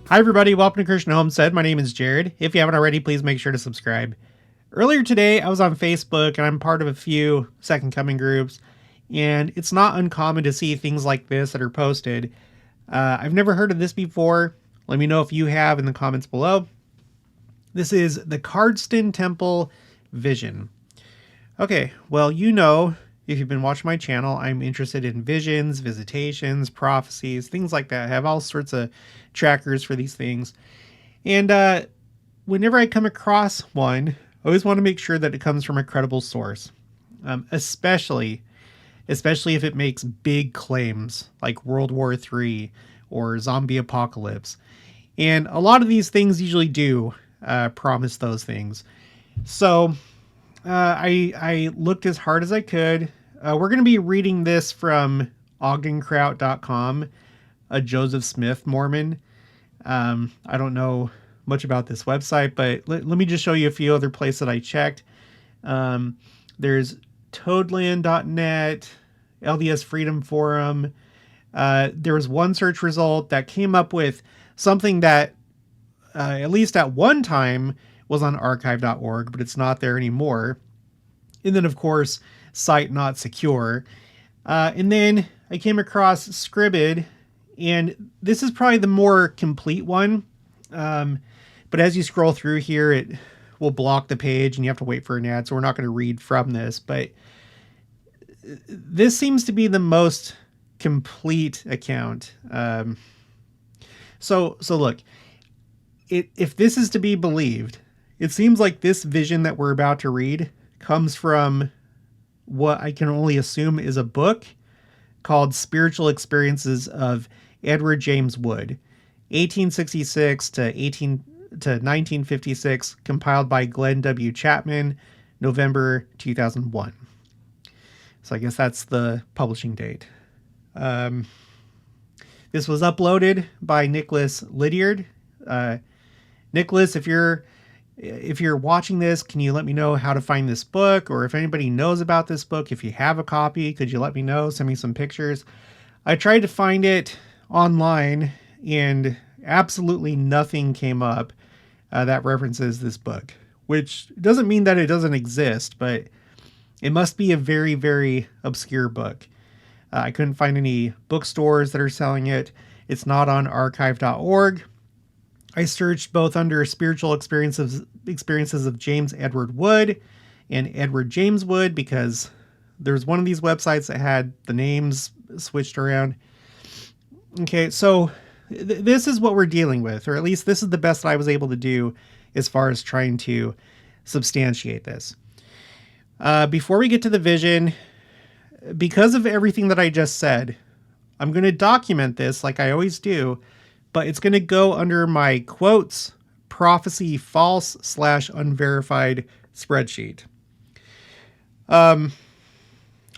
Hi everybody, welcome to Christian Homestead. My name is Jared. If you haven't already, please make sure to subscribe. Earlier today, I was on Facebook and I'm part of a few Second Coming groups, and it's not uncommon to see things like this that are posted. I've never heard of this before. Let me know if you have in the comments below. This is the Cardston Temple Vision. Okay, well, you know, if you've been watching my channel, I'm interested in visions, visitations, prophecies, things like that. I have all sorts of trackers for these things. And whenever I come across one, I always want to make sure that it comes from a credible source, especially if it makes big claims like World War III or zombie apocalypse. And a lot of these things usually do promise those things. So I looked as hard as I could. We're going to be reading this from ogdenkraut.com, a Joseph Smith Mormon. I don't know much about this website, but let me just show you a few other places that I checked. There's toadland.net, LDS Freedom Forum. There was one search result that came up with something that, at least at one time, was on archive.org, but it's not there anymore. And then, of course, site not secure. And then I came across Scribd, and this is probably the more complete one. But as you scroll through here, it will block the page and you have to wait for an ad, so we're not going to read from this. But this seems to be the most complete account. So look, if this is to be believed, it seems like this vision that we're about to read comes from what I can only assume is a book called Spiritual Experiences of Edward James Wood, 1866 to 1956, compiled by Glenn W. Chapman, November 2001. So I guess that's the publishing date. This was uploaded by Nicholas Lydiard. Nicholas, if you're watching this, can you let me know how to find this book? Or if anybody knows about this book, if you have a copy, could you let me know? Send me some pictures. I tried to find it online and absolutely nothing came up that references this book, which doesn't mean that it doesn't exist, but it must be a very, very obscure book. I couldn't find any bookstores that are selling it. It's not on archive.org. I searched both under spiritual experiences of James Edward Wood and Edward James Wood, because there's one of these websites that had the names switched around. Okay, so this is what we're dealing with, or at least this is the best that I was able to do as far as trying to substantiate this. Before we get to the vision, because of everything that I just said, I'm going to document this like I always do, but it's going to go under my quotes, prophecy false / unverified spreadsheet. I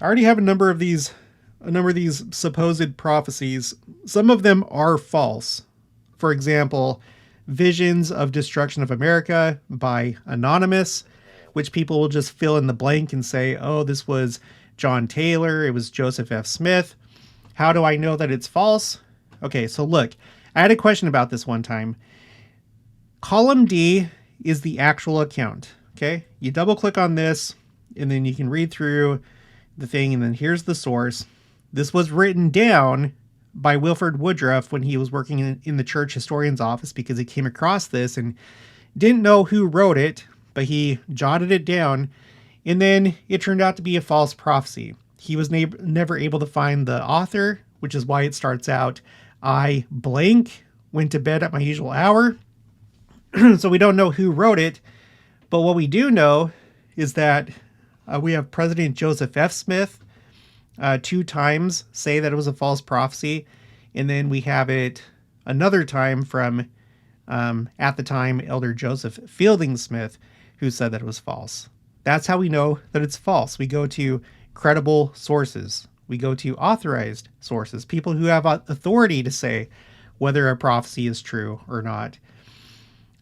already have a number of these supposed prophecies. Some of them are false. For example, Visions of Destruction of America by Anonymous, which people will just fill in the blank and say, oh, this was John Taylor, it was Joseph F. Smith. How do I know that it's false? Okay, so look, I had a question about this one time. Column D is the actual account, okay? You double click on this, and then you can read through the thing, and then here's the source. This was written down by Wilford Woodruff when he was working in the church historian's office, because he came across this and didn't know who wrote it, but he jotted it down, and then it turned out to be a false prophecy. He was never able to find the author, which is why it starts out, I blank went to bed at my usual hour. So we don't know who wrote it, but what we do know is that we have President Joseph F. Smith 2 times say that it was a false prophecy, and then we have it another time from, at the time, Elder Joseph Fielding Smith, who said that it was false. That's how we know that it's false. We go to credible sources. We go to authorized sources, people who have authority to say whether a prophecy is true or not.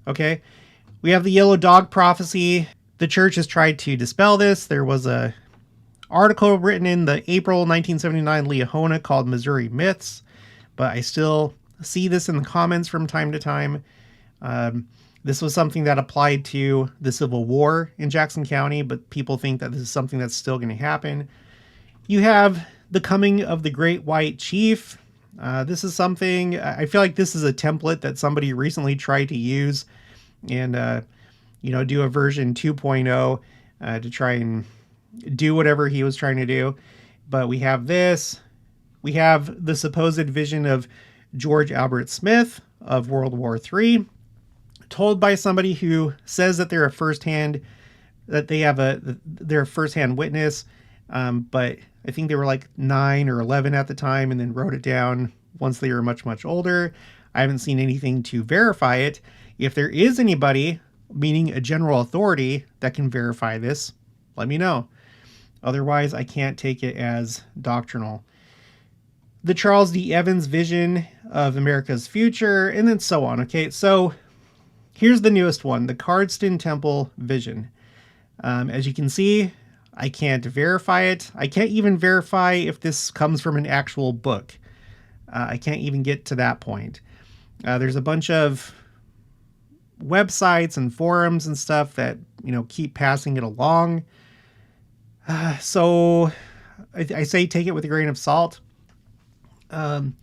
Okay, we have the yellow dog prophecy. The church has tried to dispel this. There was a article written in the April 1979 Liahona called Missouri Myths, but I still see this in the comments from time to time. This was something that applied to the Civil War in Jackson County, but people think that this is something that's still going to happen. You have the coming of the Great White Chief. This is something, I feel like this is a template that somebody recently tried to use and, do a version 2.0 to try and do whatever he was trying to do. But we have this. We have the supposed vision of George Albert Smith of World War III, told by somebody who says that they're a firsthand witness. But I think they were like 9 or 11 at the time and then wrote it down once they were much, much older. I haven't seen anything to verify it. If there is anybody, meaning a general authority, that can verify this, let me know. Otherwise, I can't take it as doctrinal. The Charles D. Evans vision of America's future, and then so on. Okay, so here's the newest one, the Cardston Temple vision. As you can see, I can't verify it. I can't even verify if this comes from an actual book. I can't even get to that point. There's a bunch of websites and forums and stuff that, keep passing it along. So I say take it with a grain of salt. And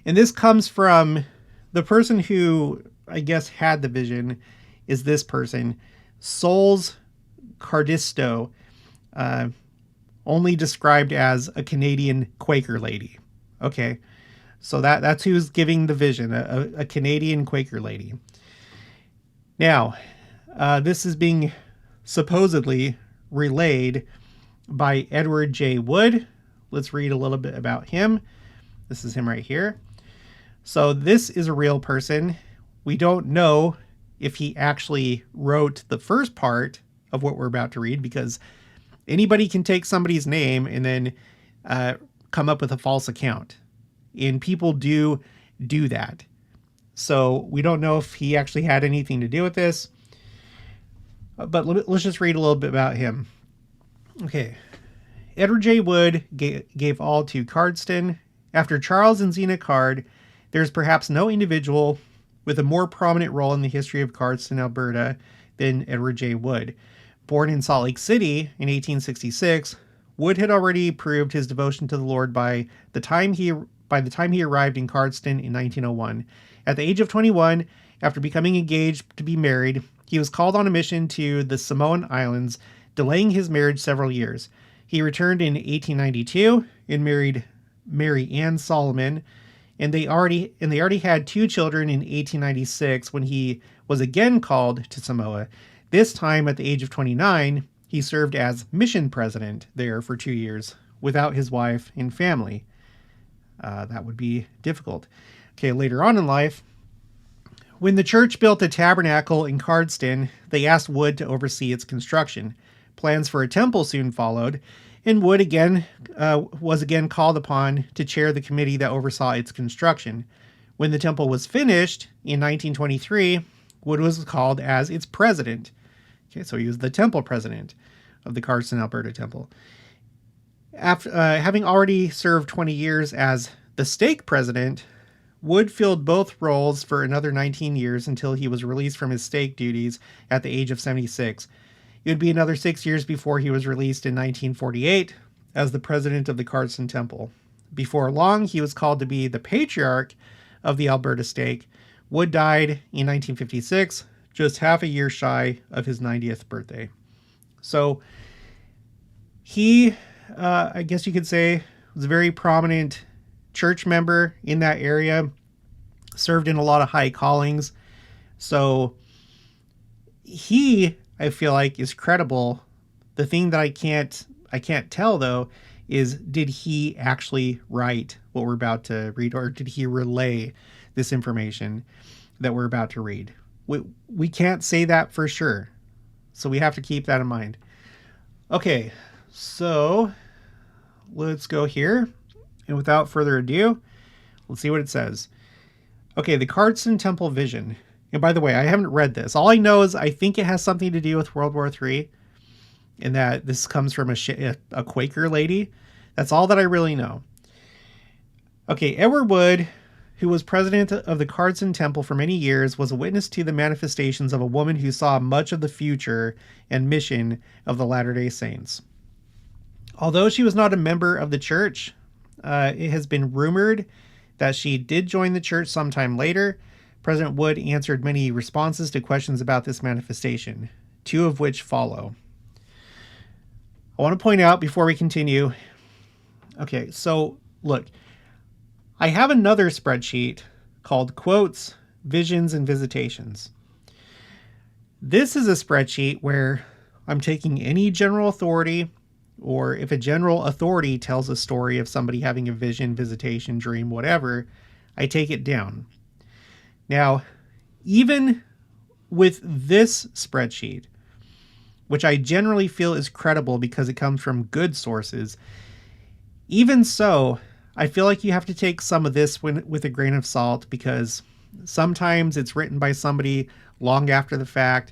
this comes from the person who, I guess, had the vision is this person, Souls Cardisto, only described as a Canadian Quaker lady. Okay, so that's who's giving the vision, a Canadian Quaker lady. Now, this is being supposedly relayed by Edward J. Wood. Let's read a little bit about him. This is him right here. So this is a real person. We don't know if he actually wrote the first part of what we're about to read, because anybody can take somebody's name and then come up with a false account. And people do that. So we don't know if he actually had anything to do with this. But let's just read a little bit about him. Okay. Edward J. Wood gave all to Cardston. After Charles and Zena Card, there is perhaps no individual with a more prominent role in the history of Cardston, Alberta, than Edward J. Wood. Born in Salt Lake City in 1866, Wood had already proved his devotion to the Lord by the time he arrived in Cardston in 1901. At the age of 21, after becoming engaged to be married, he was called on a mission to the Samoan Islands, delaying his marriage several years. He returned in 1892 and married Mary Ann Solomon, and they already had 2 children in 1896 when he was again called to Samoa. This time, at the age of 29, he served as mission president there for 2 years without his wife and family. That would be difficult. Okay, later on in life, when the church built a tabernacle in Cardston, they asked Wood to oversee its construction. Plans for a temple soon followed, and Wood was again called upon to chair the committee that oversaw its construction. When the temple was finished in 1923, Wood was called as its president. Okay, so he was the temple president of the Cardston, Alberta temple. After having already served 20 years as the stake president, Wood filled both roles for another 19 years until he was released from his stake duties at the age of 76. It would be another 6 years before he was released in 1948 as the president of the Cardston Temple. Before long, he was called to be the patriarch of the Alberta stake. Wood died in 1956, just half a year shy of his 90th birthday. So he, I guess you could say, was a very prominent church member in that area, served in a lot of high callings. So he, I feel like, is credible. The thing that I can't tell though is, did he actually write what we're about to read, or did he relay this information that we're about to read? We can't say that for sure, so we have to keep that in mind. Okay, so let's go here, and without further ado, let's see what it says. Okay, the Cardston Temple Vision. And by the way, I haven't read this. All I know is I think it has something to do with World War III, and that this comes from a Quaker lady. That's all that I really know. Okay, Edward Wood, who was president of the Cardston Temple for many years, was a witness to the manifestations of a woman who saw much of the future and mission of the Latter-day Saints. Although she was not a member of the church, it has been rumored that she did join the church sometime later. President Wood answered many responses to questions about this manifestation, two of which follow. I want to point out before we continue. Okay, so look, I have another spreadsheet called Quotes, Visions, and Visitations. This is a spreadsheet where I'm taking any general authority, or if a general authority tells a story of somebody having a vision, visitation, dream, whatever, I take it down. Now, even with this spreadsheet, which I generally feel is credible because it comes from good sources, even so, I feel like you have to take some of this with a grain of salt, because sometimes it's written by somebody long after the fact.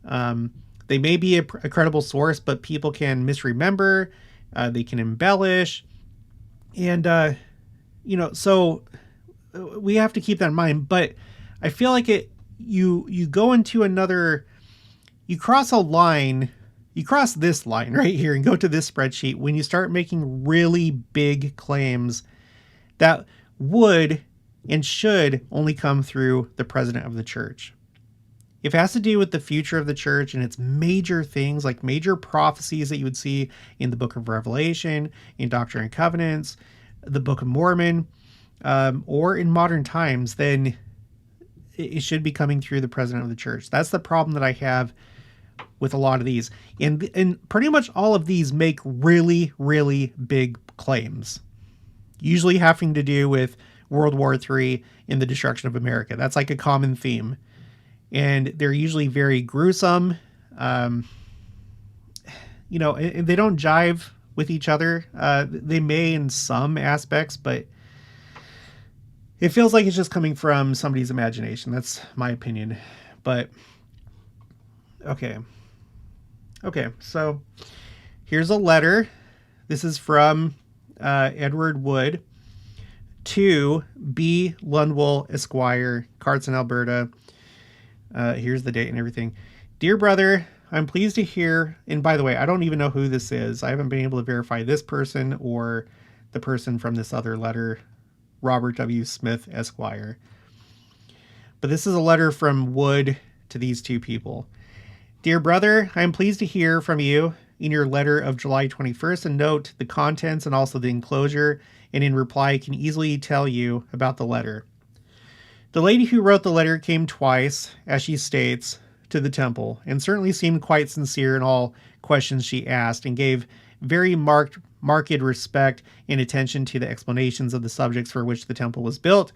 They may be a credible source, but people can misremember, they can embellish, and so we have to keep that in mind. But I feel like you go into another, you cross a line, you cross this line right here and go to this spreadsheet when you start making really big claims that would and should only come through the president of the church. If it has to do with the future of the church and its major things, like major prophecies that you would see in the book of Revelation, in Doctrine and Covenants, the book of Mormon, or in modern times, then it should be coming through the president of the church. That's the problem that I have with a lot of these. And pretty much all of these make really, really big claims, usually having to do with World War III and the destruction of America. That's like a common theme. And they're usually very gruesome. And they don't jive with each other. They may in some aspects, but it feels like it's just coming from somebody's imagination. That's my opinion. But okay, so here's a letter. This is from Edward Wood to B. Lundwell, Esquire, Cardston, Alberta. Here's the date and everything. Dear brother, I'm pleased to hear, and by the way, I don't even know who this is. I haven't been able to verify this person or the person from this other letter, Robert W. Smith, Esquire. But this is a letter from Wood to these two people. Dear brother, I am pleased to hear from you in your letter of July 21st, and note the contents and also the enclosure, and in reply I can easily tell you about the letter. The lady who wrote the letter came twice, as she states, to the temple, and certainly seemed quite sincere in all questions she asked, and gave very marked respect and attention to the explanations of the subjects for which the temple was built,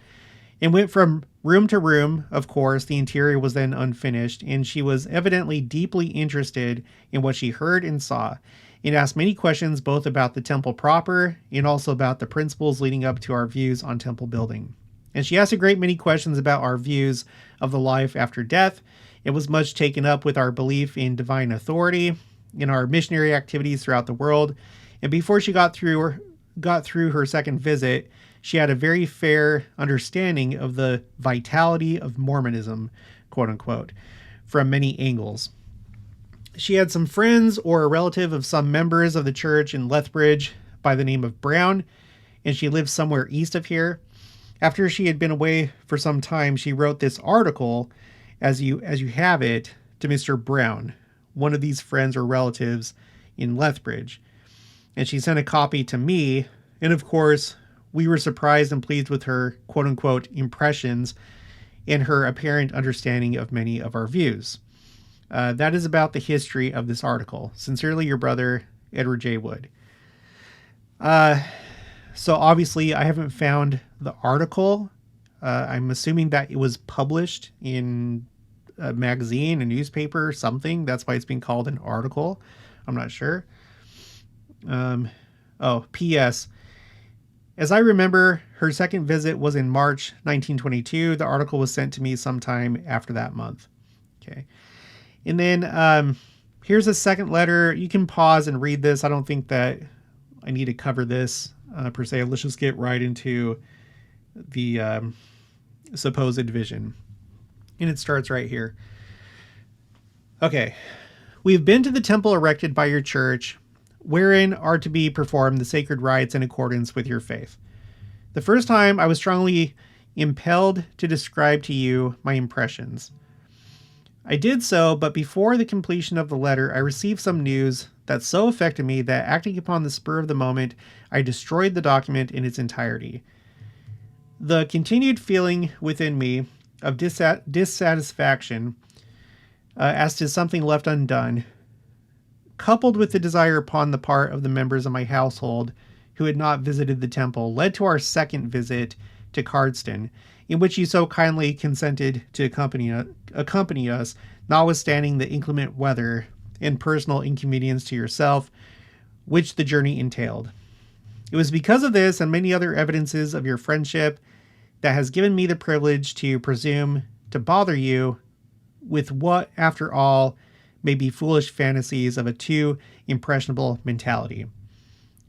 and went from room to room. Of course, the interior was then unfinished, and she was evidently deeply interested in what she heard and saw, and asked many questions both about the temple proper and also about the principles leading up to our views on temple building. And she asked a great many questions about our views of the life after death. It was much taken up with our belief in divine authority, in our missionary activities throughout the world. And before she got through her second visit, she had a very fair understanding of the vitality of Mormonism, quote unquote, from many angles. She had some friends or a relative of some members of the church in Lethbridge by the name of Brown, and she lived somewhere east of here. After she had been away for some time, she wrote this article, as you have it, to Mr. Brown, one of these friends or relatives in Lethbridge. And she sent a copy to me, and of course, we were surprised and pleased with her quote-unquote impressions and her apparent understanding of many of our views. That is about the history of this article. Sincerely, your brother, Edward J. Wood. So obviously, I haven't found the article. I'm assuming that it was published in a magazine, a newspaper, something. That's why it's being called an article. I'm not sure. P.S. As I remember, her second visit was in March 1922. The article was sent to me sometime after that month. Okay. And then here's a second letter. You can pause and read this. I don't think that I need to cover this per se. Let's just get right into the supposed vision. And it starts right here. Okay. We have been to the temple erected by your church, wherein are to be performed the sacred rites in accordance with your faith. The first time I was strongly impelled to describe to you my impressions. I did so, but before the completion of the letter, I received some news that so affected me that, acting upon the spur of the moment, I destroyed the document in its entirety. The continued feeling within me of dissatisfaction as to something left undone, coupled with the desire upon the part of the members of my household who had not visited the temple, led to our second visit to Cardston, in which you so kindly consented to accompany us, notwithstanding the inclement weather and personal inconvenience to yourself, which the journey entailed. It was because of this and many other evidences of your friendship that has given me the privilege to presume to bother you with what, after all, may be foolish fantasies of a too impressionable mentality.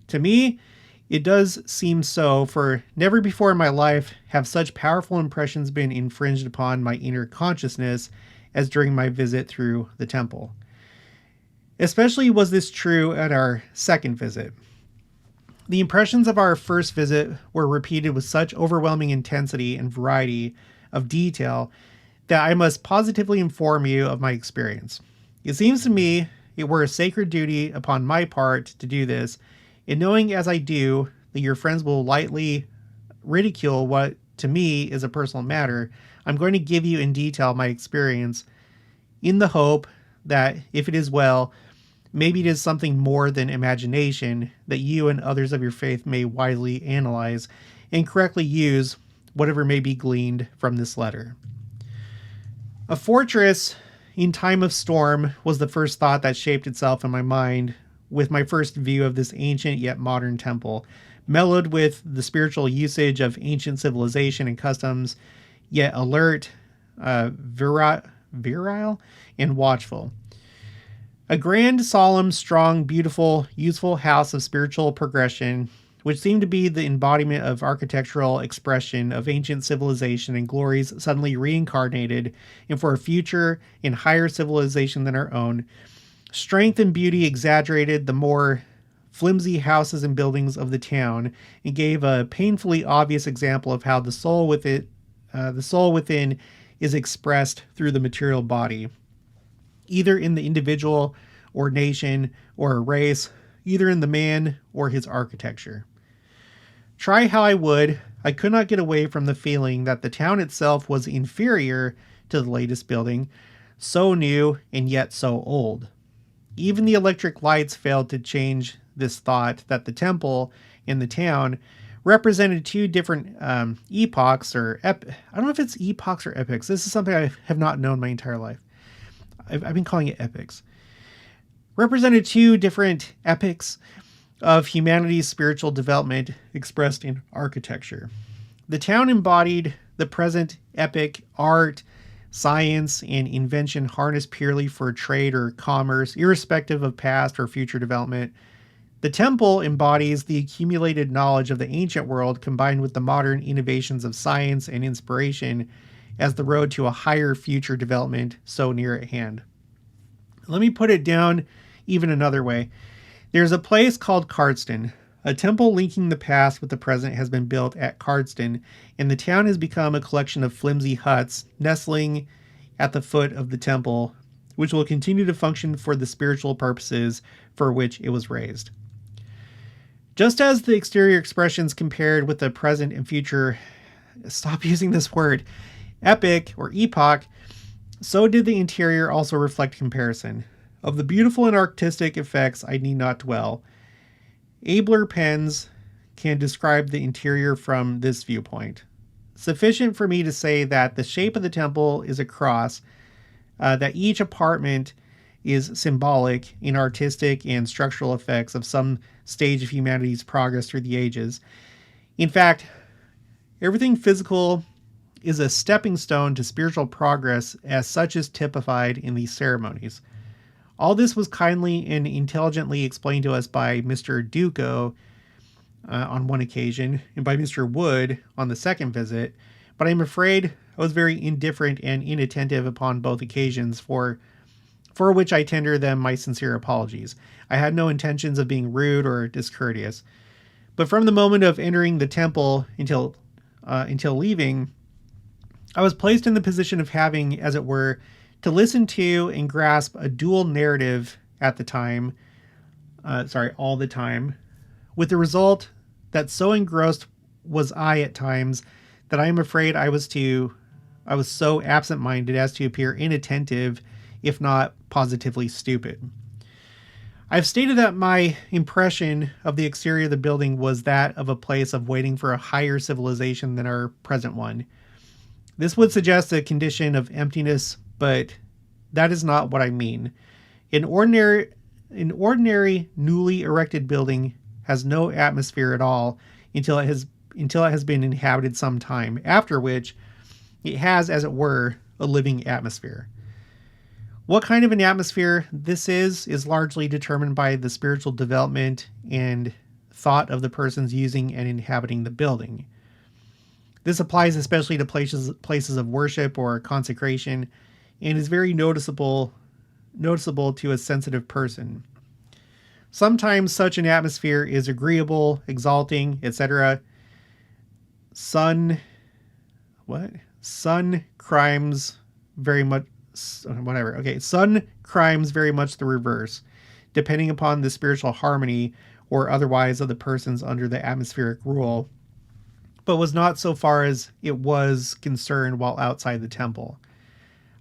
To me, it does seem so, for never before in my life have such powerful impressions been infringed upon my inner consciousness as during my visit through the temple. Especially was this true at our second visit. The impressions of our first visit were repeated with such overwhelming intensity and variety of detail that I must positively inform you of my experience. It seems to me it were a sacred duty upon my part to do this, and knowing as I do that your friends will lightly ridicule what to me is a personal matter, I'm going to give you in detail my experience in the hope that, if it is well, maybe it is something more than imagination, that you and others of your faith may wisely analyze and correctly use whatever may be gleaned from this letter. A fortress in time of storm was the first thought that shaped itself in my mind with my first view of this ancient yet modern temple, mellowed with the spiritual usage of ancient civilization and customs, yet alert, virile, and watchful. A grand, solemn, strong, beautiful, useful house of spiritual progression, which seemed to be the embodiment of architectural expression of ancient civilization and glories suddenly reincarnated, and for a future and higher civilization than our own. Strength and beauty exaggerated the more flimsy houses and buildings of the town, and gave a painfully obvious example of how the soul within is expressed through the material body, either in the individual or nation or a race, either in the man or his architecture. Try how I would, I could not get away from the feeling that the town itself was inferior to the latest building, so new and yet so old. Even the electric lights failed to change this thought that the temple and the town represented two different epochs, or I don't know if it's epochs or epochs. This is something I have not known my entire life. I've been calling it epics. Represented two different epochs of humanity's spiritual development expressed in architecture. The town embodied the present epoch, art, science, and invention harnessed purely for trade or commerce, irrespective of past or future development. The temple embodies the accumulated knowledge of the ancient world combined with the modern innovations of science and inspiration as the road to a higher future development so near at hand. Let me put it down even another way. There's a place called Cardston. A temple linking the past with the present has been built at Cardston, and the town has become a collection of flimsy huts nestling at the foot of the temple, which will continue to function for the spiritual purposes for which it was raised. Just as the exterior expressions compared with the present and future, stop using this word, epoch or epoch, so did the interior also reflect comparison. Of the beautiful and artistic effects, I need not dwell. Abler pens can describe the interior from this viewpoint. Sufficient for me to say that the shape of the temple is a cross, that each apartment is symbolic in artistic and structural effects of some stage of humanity's progress through the ages. In fact, everything physical is a stepping stone to spiritual progress, as such is typified in these ceremonies. All this was kindly and intelligently explained to us by Mr. Duco on one occasion, and by Mr. Wood on the second visit, but I'm afraid I was very indifferent and inattentive upon both occasions, for which I tender them my sincere apologies. I had no intentions of being rude or discourteous. But from the moment of entering the temple until leaving, I was placed in the position of having, as it were, to listen to and grasp a dual narrative at the time, all the time, with the result that so engrossed was I at times that I am afraid I was so absent-minded as to appear inattentive, if not positively stupid. I've stated that my impression of the exterior of the building was that of a place of waiting for a higher civilization than our present one. This would suggest a condition of emptiness, but that is not what I mean. An ordinary newly erected building has no atmosphere at all until it has been inhabited some time, after which it has, as it were, a living atmosphere. What kind of an atmosphere this is largely determined by the spiritual development and thought of the persons using and inhabiting the building. This applies especially to places of worship or consecration, and is very noticeable to a sensitive person. Sometimes such an atmosphere is agreeable, exalting, etc. Sun crimes very much the reverse, depending upon the spiritual harmony or otherwise of the persons under the atmospheric rule, but was not so far as it was concerned while outside the temple.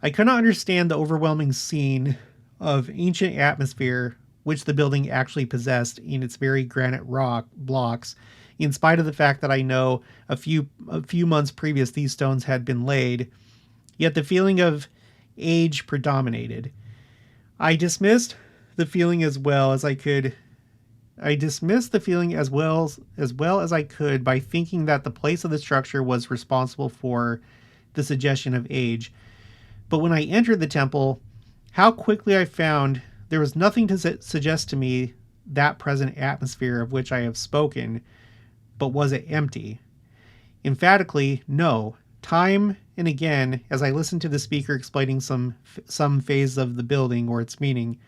I could not understand the overwhelming scene of ancient atmosphere which the building actually possessed in its very granite rock blocks, in spite of the fact that I know a few months previous these stones had been laid, yet the feeling of age predominated. I dismissed the feeling as well as I could by thinking that the place of the structure was responsible for the suggestion of age. But when I entered the temple, how quickly I found there was nothing to suggest to me that present atmosphere of which I have spoken, but was it empty? Emphatically, no. Time and again, as I listened to the speaker explaining some phase of the building or its meaning,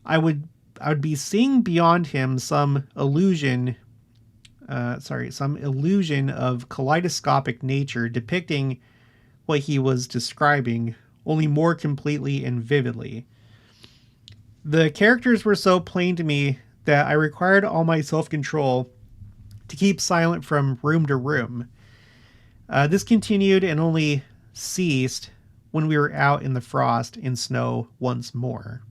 I would be seeing beyond him some illusion of kaleidoscopic nature depicting what he was describing, only more completely and vividly. The characters were so plain to me that I required all my self-control to keep silent from room to room. This continued and only ceased when we were out in the frost and snow once more.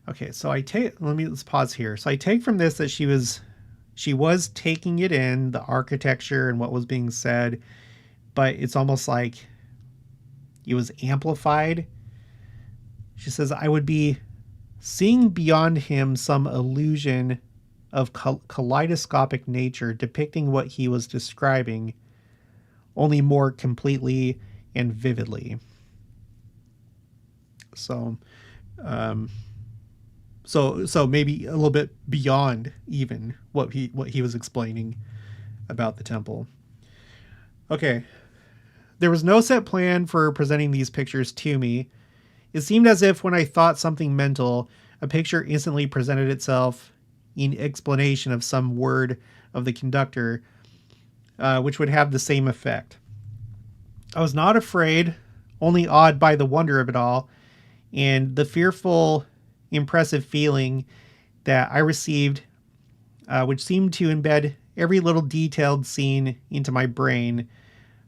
Okay, so let's pause here. So I take from this that she was taking it in, the architecture and what was being said, but it's almost like it was amplified. She says, I would be seeing beyond him some illusion of kaleidoscopic nature depicting what he was describing, only more completely and vividly. So maybe a little bit beyond even what he was explaining about the temple. Okay. There was no set plan for presenting these pictures to me. It seemed as if when I thought something mental, a picture instantly presented itself in explanation of some word of the conductor, which would have the same effect. I was not afraid, only awed by the wonder of it all, and the fearful, impressive feeling that I received, which seemed to embed every little detailed scene into my brain,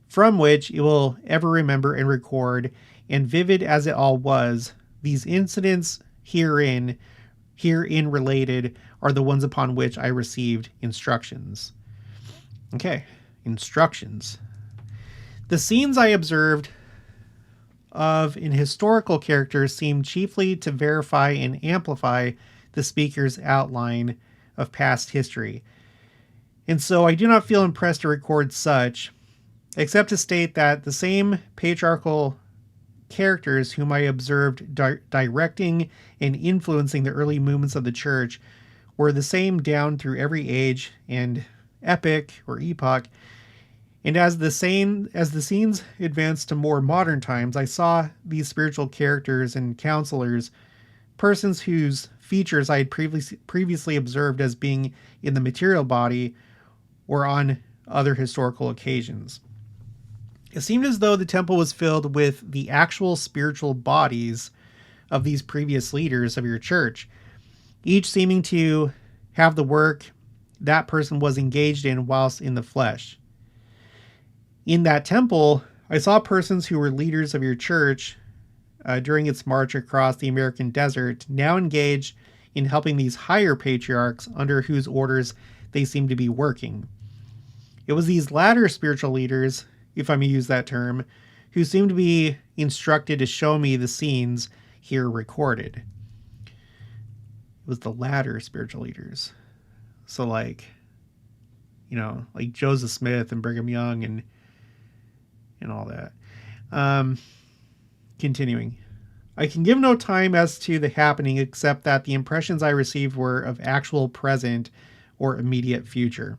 from which it will ever remember and record, and vivid as it all was, these incidents herein related are the ones upon which I received instructions. Okay, instructions. The scenes I observed of in historical characters seemed chiefly to verify and amplify the speaker's outline of past history. And so I do not feel impressed to record such, except to state that the same patriarchal characters whom I observed directing and influencing the early movements of the church were the same down through every age and epoch, And as the scenes advanced to more modern times, I saw these spiritual characters and counselors, persons whose features I had previously observed as being in the material body or on other historical occasions. It seemed as though the temple was filled with the actual spiritual bodies of these previous leaders of your church, each seeming to have the work that person was engaged in whilst in the flesh. In that temple, I saw persons who were leaders of your church during its march across the American desert, now engaged in helping these higher patriarchs under whose orders they seemed to be working. It was these latter spiritual leaders, if I may use that term, who seemed to be instructed to show me the scenes here recorded. It was the latter spiritual leaders. So like Joseph Smith and Brigham Young and all that. Continuing. I can give no time as to the happening except that the impressions I received were of actual present or immediate future.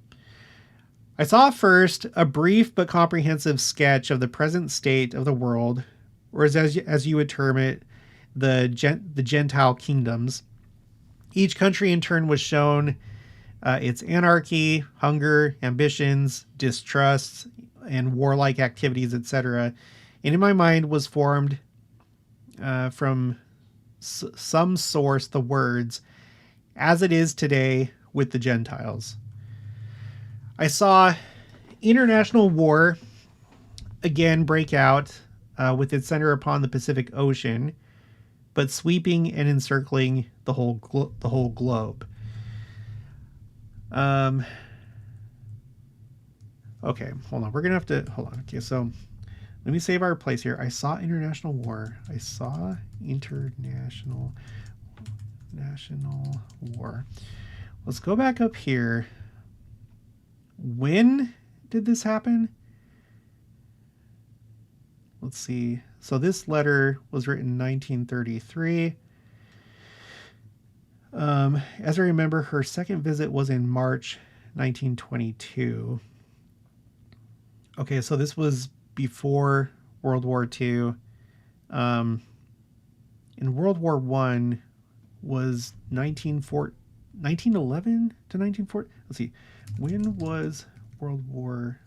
I saw first a brief but comprehensive sketch of the present state of the world, or as you would term it, the Gentile kingdoms. Each country in turn was shown its anarchy, hunger, ambitions, distrusts, and warlike activities, etc. And in my mind was formed from some source the words, as it is today with the Gentiles. I saw international war again break out with its center upon the Pacific Ocean, but sweeping and encircling the whole globe. Okay, hold on. We're gonna have to hold on. Okay, so let me save our place here. I saw international war. I saw international war. Let's go back up here. When did this happen? Let's see. So this letter was written in 1933. As I remember, her second visit was in March 1922. Okay, so this was before World War II. And World War I was 1911 to 1940. Let's see. When was World War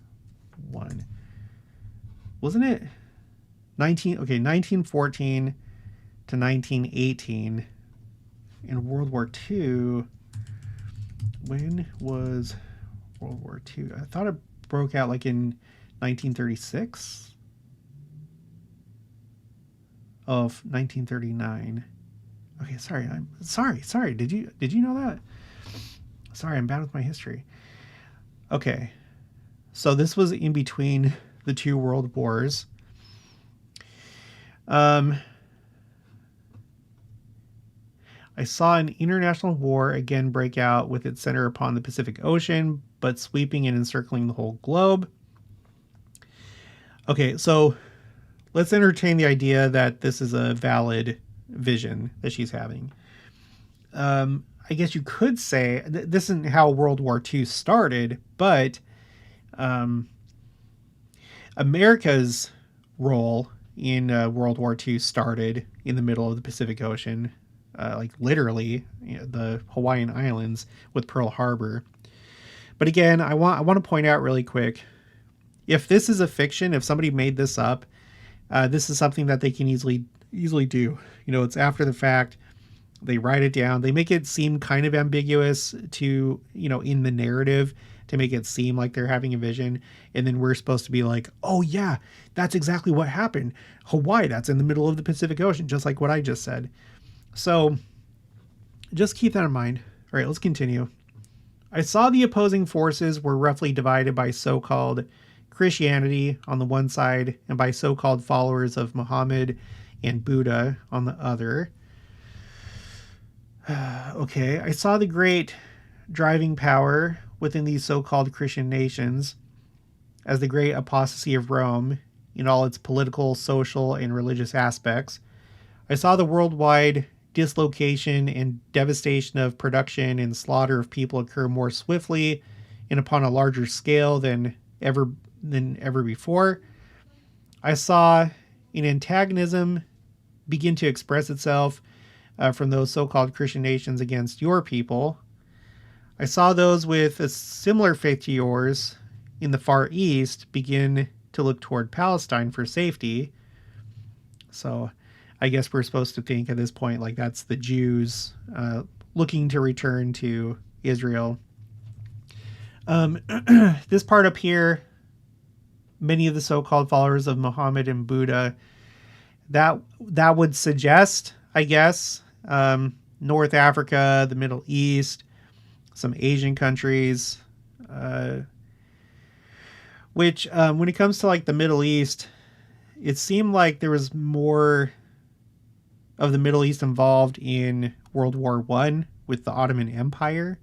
I? Wasn't it 1914 to 1918. In World War II, when was World War II? I thought it broke out like in 1936 of 1939. Okay, sorry. I'm sorry. Did you know that? Sorry, I'm bad with my history. Okay. So this was in between the two world wars. I saw an international war again break out with its center upon the Pacific Ocean, but sweeping and encircling the whole globe. Okay, so let's entertain the idea that this is a valid vision that she's having. I guess you could say this isn't how World War II started, but America's role in World War II started in the middle of the Pacific Ocean. Like literally, the Hawaiian Islands with Pearl Harbor. But again, I want to point out really quick, if this is a fiction, if somebody made this up, this is something that they can easily do. It's after the fact. They write it down. They make it seem kind of ambiguous to, in the narrative to make it seem like they're having a vision. And then we're supposed to be like, oh yeah, that's exactly what happened. Hawaii, that's in the middle of the Pacific Ocean, just like what I just said. So just keep that in mind. All right, let's continue. I saw the opposing forces were roughly divided by so-called Christianity on the one side and by so-called followers of Muhammad and Buddha on the other. Okay, I saw the great driving power within these so-called Christian nations as the great apostasy of Rome in all its political, social, and religious aspects. I saw the worldwide dislocation and devastation of production and slaughter of people occur more swiftly and upon a larger scale than ever than ever before. I saw an antagonism begin to express itself from those so-called Christian nations against your people. I saw those with a similar faith to yours in the Far East begin to look toward Palestine for safety. So I guess we're supposed to think at this point like that's the Jews looking to return to Israel. This part up here, many of the so-called followers of Muhammad and Buddha, that would suggest, I guess, North Africa, the Middle East, some Asian countries, which when it comes to like the Middle East, it seemed like there was more of the Middle East involved in World War I with the Ottoman Empire.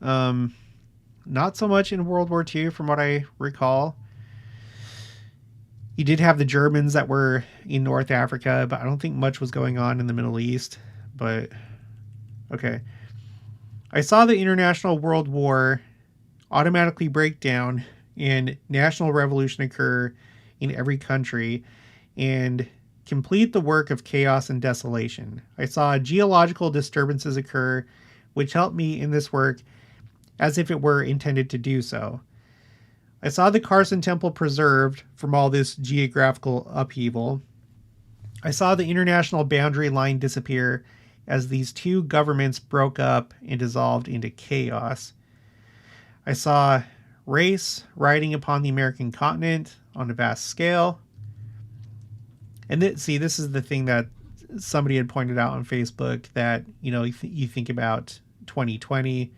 Not so much in World War II from what I recall. You did have the Germans that were in North Africa, but I don't think much was going on in the Middle East. But, okay. I saw the International World War automatically break down and national revolution occur in every country and complete the work of chaos and desolation. I saw geological disturbances occur, which helped me in this work as if it were intended to do so. I saw the Cardston Temple preserved from all this geographical upheaval. I saw the international boundary line disappear as these two governments broke up and dissolved into chaos. I saw race riding upon the American continent on a vast scale. And this is the thing that somebody had pointed out on Facebook that, you think about 2020.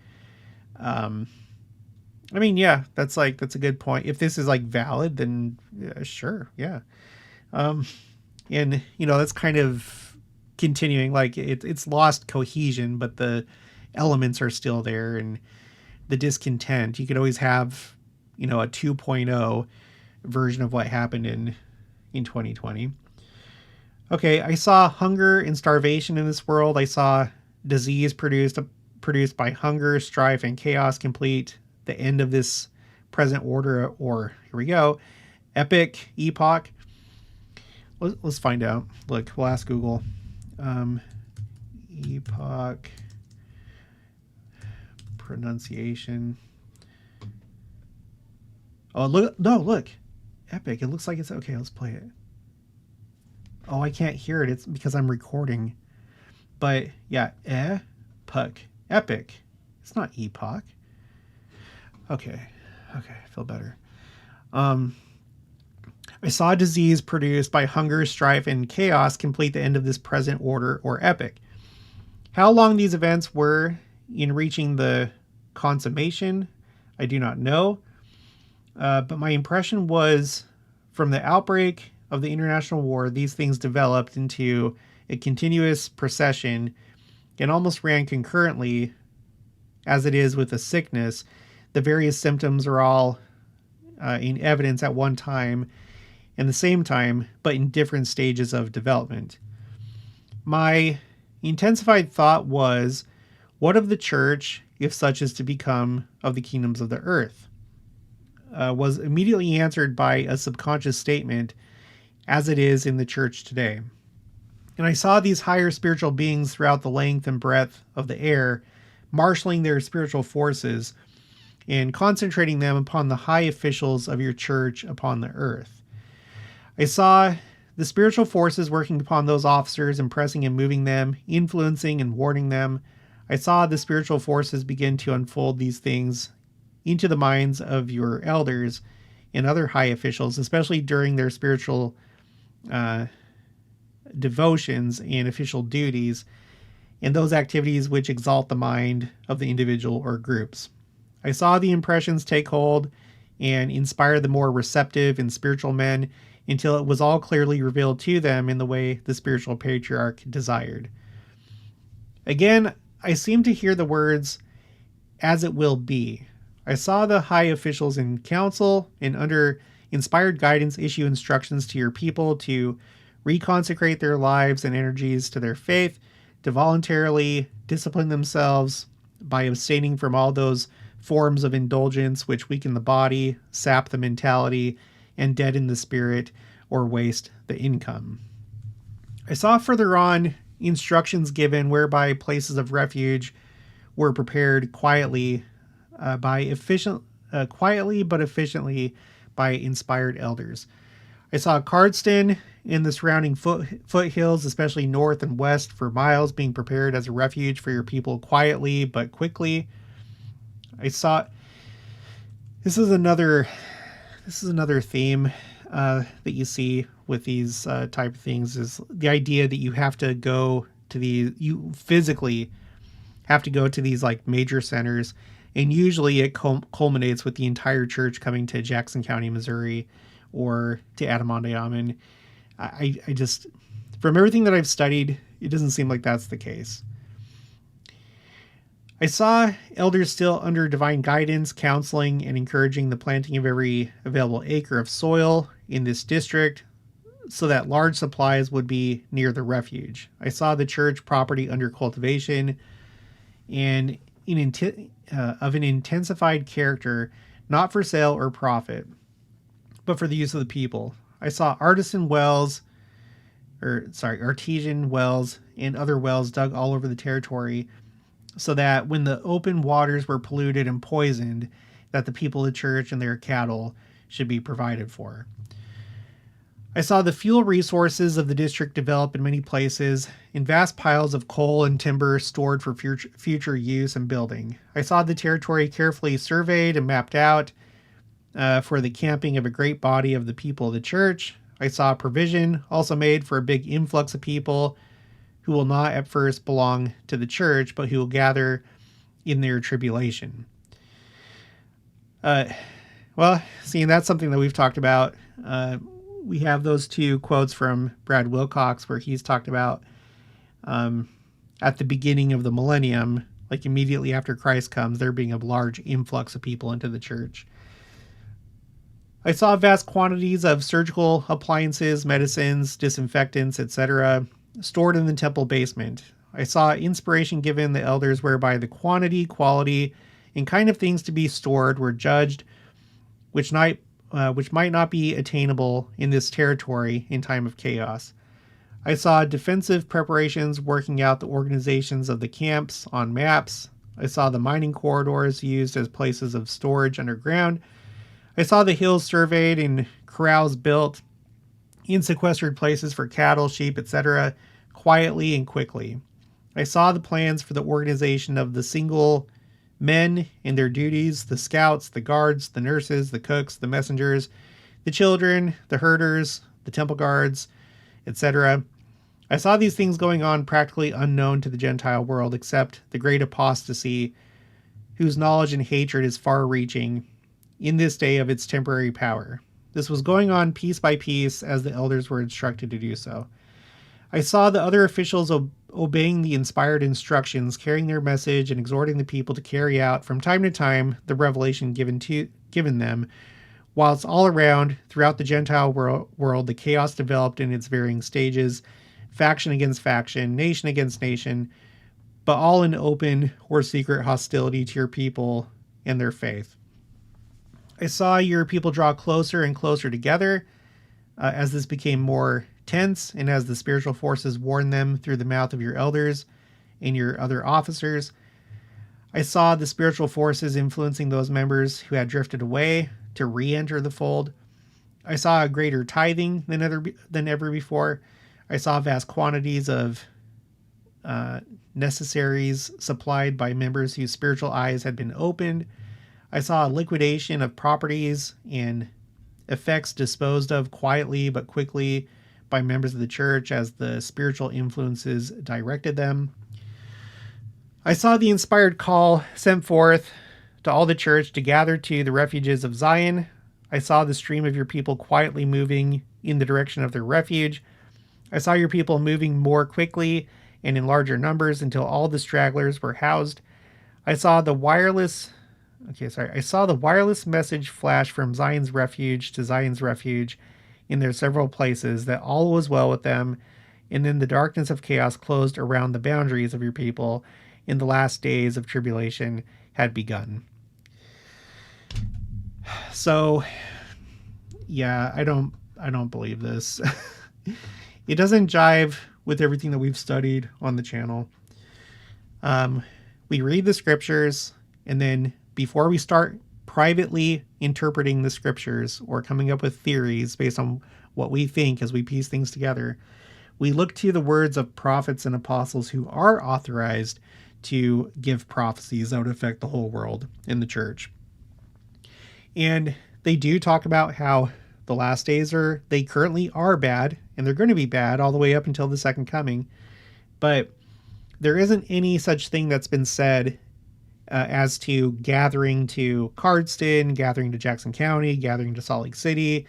I mean, yeah, that's a good point. If this is like valid, then yeah, sure. Yeah. And that's kind of continuing, like it's lost cohesion, but the elements are still there and the discontent. You could always have, a 2.0 version of what happened in 2020. Okay. I saw hunger and starvation in this world. I saw disease produced by hunger, strife, and chaos complete the end of this present order, or here we go, epoch. Let's find out. Look, we'll ask Google. Epoch pronunciation. Oh, look. Epic. It looks like it's okay. Let's play it. Oh, I can't hear it. It's because I'm recording. But yeah, epic. It's not epoch. Okay, I feel better. I saw disease produced by hunger, strife, and chaos complete the end of this present order or epoch. How long these events were in reaching the consummation, I do not know. But my impression was from the outbreak of the international war, these things developed into a continuous procession and almost ran concurrently, as it is with a sickness. The various symptoms are all in evidence at one time and the same time, but in different stages of development. My intensified thought was, what of the church, if such is to become, of the kingdoms of the earth? Was immediately answered by a subconscious statement, as it is in the church today. And I saw these higher spiritual beings throughout the length and breadth of the air, marshaling their spiritual forces and concentrating them upon the high officials of your church upon the earth. I saw the spiritual forces working upon those officers, impressing and moving them, influencing and warning them. I saw the spiritual forces begin to unfold these things into the minds of your elders and other high officials, especially during their spiritual devotions and official duties, and those activities which exalt the mind of the individual or groups. I saw the impressions take hold and inspire the more receptive and spiritual men until it was all clearly revealed to them in the way the spiritual patriarch desired. Again, I seem to hear the words, as it will be. I saw the high officials in council and under inspired guidance issue instructions to your people to reconsecrate their lives and energies to their faith, to voluntarily discipline themselves by abstaining from all those forms of indulgence which weaken the body, sap the mentality, and deaden the spirit or waste the income. I saw further on instructions given whereby places of refuge were prepared quietly but efficiently by inspired elders. I saw Cardston in the surrounding foothills, especially north and west for miles, being prepared as a refuge for your people quietly but quickly. I saw this is another theme that you see with these type of things, is the idea that you have to go to you physically have to go to these like major centers, and usually it culminates with the entire church coming to Jackson County, Missouri, or to Adirondack. I just, from everything that I've studied, it doesn't seem like that's the case. I saw elders still under divine guidance, counseling, and encouraging the planting of every available acre of soil in this district so that large supplies would be near the refuge. I saw the church property under cultivation and of an intensified character, not for sale or profit, but for the use of the people. I saw artesian wells and other wells dug all over the territory so that when the open waters were polluted and poisoned, that the people of the church and their cattle should be provided for. I saw the fuel resources of the district develop in many places in vast piles of coal and timber stored for future use and building. I saw the territory carefully surveyed and mapped out for the camping of a great body of the people of the church. I saw provision also made for a big influx of people who will not at first belong to the church, but who will gather in their tribulation. Seeing that's something that we've talked about. We have those two quotes from Brad Wilcox where he's talked about at the beginning of the millennium, like immediately after Christ comes, there being a large influx of people into the church. I saw vast quantities of surgical appliances, medicines, disinfectants, etc., stored in the temple basement. I saw inspiration given the elders whereby the quantity, quality, and kind of things to be stored were judged, which might not be attainable in this territory in time of chaos. I saw defensive preparations working out the organizations of the camps on maps. I saw the mining corridors used as places of storage underground. I saw the hills surveyed and corrals built in sequestered places for cattle, sheep, etc., quietly and quickly. I saw the plans for the organization of the single men and their duties, the scouts, the guards, the nurses, the cooks, the messengers, the children, the herders, the temple guards, etc. I saw these things going on practically unknown to the Gentile world, except the great apostasy, whose knowledge and hatred is far-reaching in this day of its temporary power. This was going on piece by piece as the elders were instructed to do so. I saw the other officials obeying the inspired instructions, carrying their message, and exhorting the people to carry out from time to time the revelation given them, whilst all around, throughout the Gentile world, the chaos developed in its varying stages, faction against faction, nation against nation, but all in open or secret hostility to your people and their faith. I saw your people draw closer and closer together as this became more tense, and as the spiritual forces warned them through the mouth of your elders and your other officers. I saw the spiritual forces influencing those members who had drifted away to re-enter the fold. I saw a greater tithing than ever before. I saw vast quantities of necessaries supplied by members whose spiritual eyes had been opened. I saw a liquidation of properties and effects disposed of quietly but quickly by members of the church as the spiritual influences directed them. I saw the inspired call sent forth to all the church to gather to the refuges of Zion. I saw the stream of your people quietly moving in the direction of their refuge. I saw your people moving more quickly and in larger numbers until all the stragglers were housed. I saw the wireless message flash from Zion's refuge to Zion's refuge in their several places, that all was well with them, and then the darkness of chaos closed around the boundaries of your people in the last days of tribulation had begun. So, yeah, I don't believe this. It doesn't jive with everything that we've studied on the channel. We read the scriptures, and then before we start privately interpreting the scriptures or coming up with theories based on what we think as we piece things together, we look to the words of prophets and apostles who are authorized to give prophecies that would affect the whole world in the church. And they do talk about how the last days they currently are bad, and they're going to be bad all the way up until the second coming. But there isn't any such thing that's been said as to gathering to Cardston, gathering to Jackson County, gathering to Salt Lake City,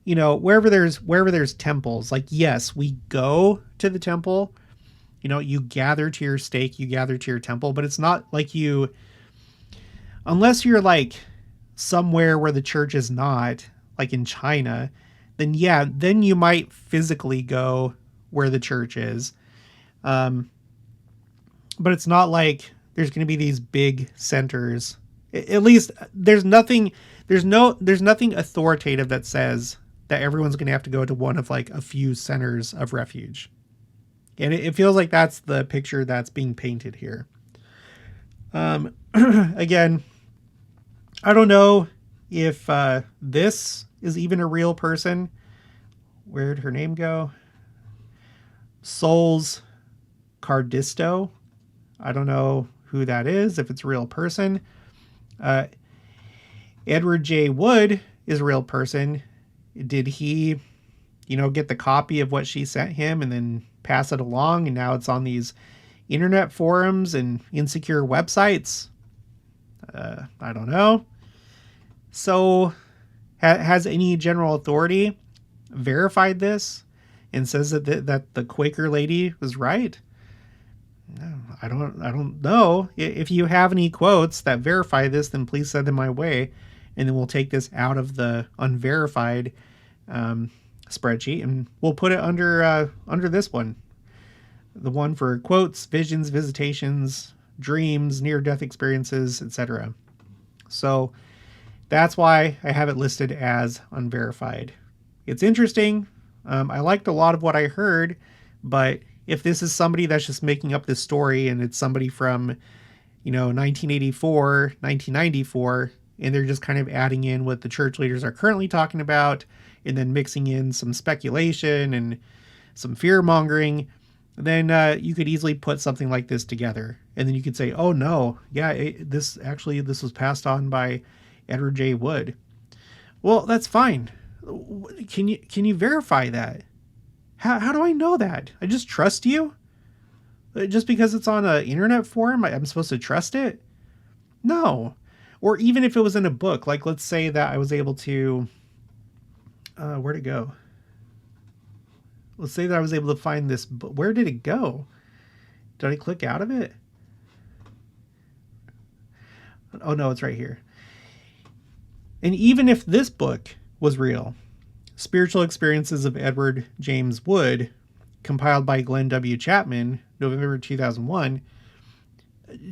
wherever there's temples. Like, yes, we go to the temple, you gather to your stake, you gather to your temple, but it's not like unless you're like somewhere where the church is not, like in China, then you might physically go where the church is. But it's not like there's going to be these big centers. At least there's nothing authoritative that says that everyone's going to have to go to one of like a few centers of refuge. And it feels like that's the picture that's being painted here. Again, I don't know if this is even a real person. Where'd her name go? Souls Cardisto. I don't know who that is, if it's a real person. Edward J. Wood is a real person. Did he, get the copy of what she sent him and then pass it along, and now it's on these internet forums and insecure websites? I don't know. So, has any general authority verified this and says that the Quaker lady was right? No, I don't know. If you have any quotes that verify this, then please send them my way, and then we'll take this out of the unverified spreadsheet, and we'll put it under this one, the one for quotes, visions, visitations, dreams, near-death experiences, etc. So that's why I have it listed as unverified. It's interesting. I liked a lot of what I heard, but if this is somebody that's just making up this story and it's somebody from, 1984, 1994, and they're just kind of adding in what the church leaders are currently talking about and then mixing in some speculation and some fear mongering, then you could easily put something like this together. And then you could say, oh no, yeah, this was passed on by Edward J. Wood. Well, that's fine. Can you verify that? How do I know that? I just trust you? Just because it's on an internet forum, I'm supposed to trust it? No. Or even if it was in a book, like let's say that I was able to, where'd it go? Let's say that I was able to find this book. Where did it go? Did I click out of it? Oh no, it's right here. And even if this book was real, Spiritual Experiences of Edward James Wood, compiled by Glenn W. Chapman, November 2001,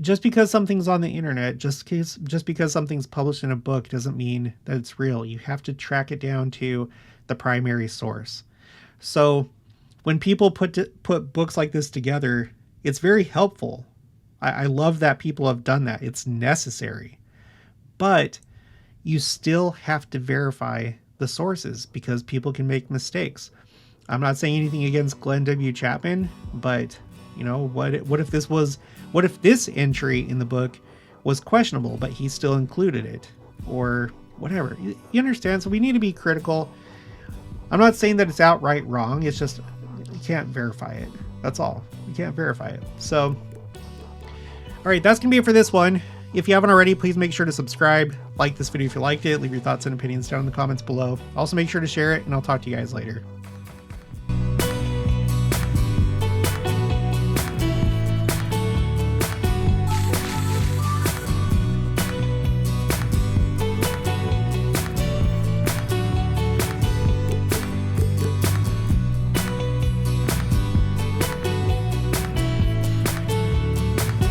just because something's on the internet, just because something's published in a book doesn't mean that it's real. You have to track it down to the primary source. So when people put books like this together, it's very helpful. I love that people have done that. It's necessary. But you still have to verify the sources because people can make mistakes. I'm not saying anything against Glenn W. Chapman, but what if this entry in the book was questionable, but he still included it or whatever? You understand? So we need to be critical. I'm not saying that it's outright wrong. It's just you can't verify it. That's all. You can't verify it. So, all right, that's going to be it for this one. If you haven't already, please make sure to subscribe, like this video if you liked it, leave your thoughts and opinions down in the comments below. Also make sure to share it, and I'll talk to you guys later.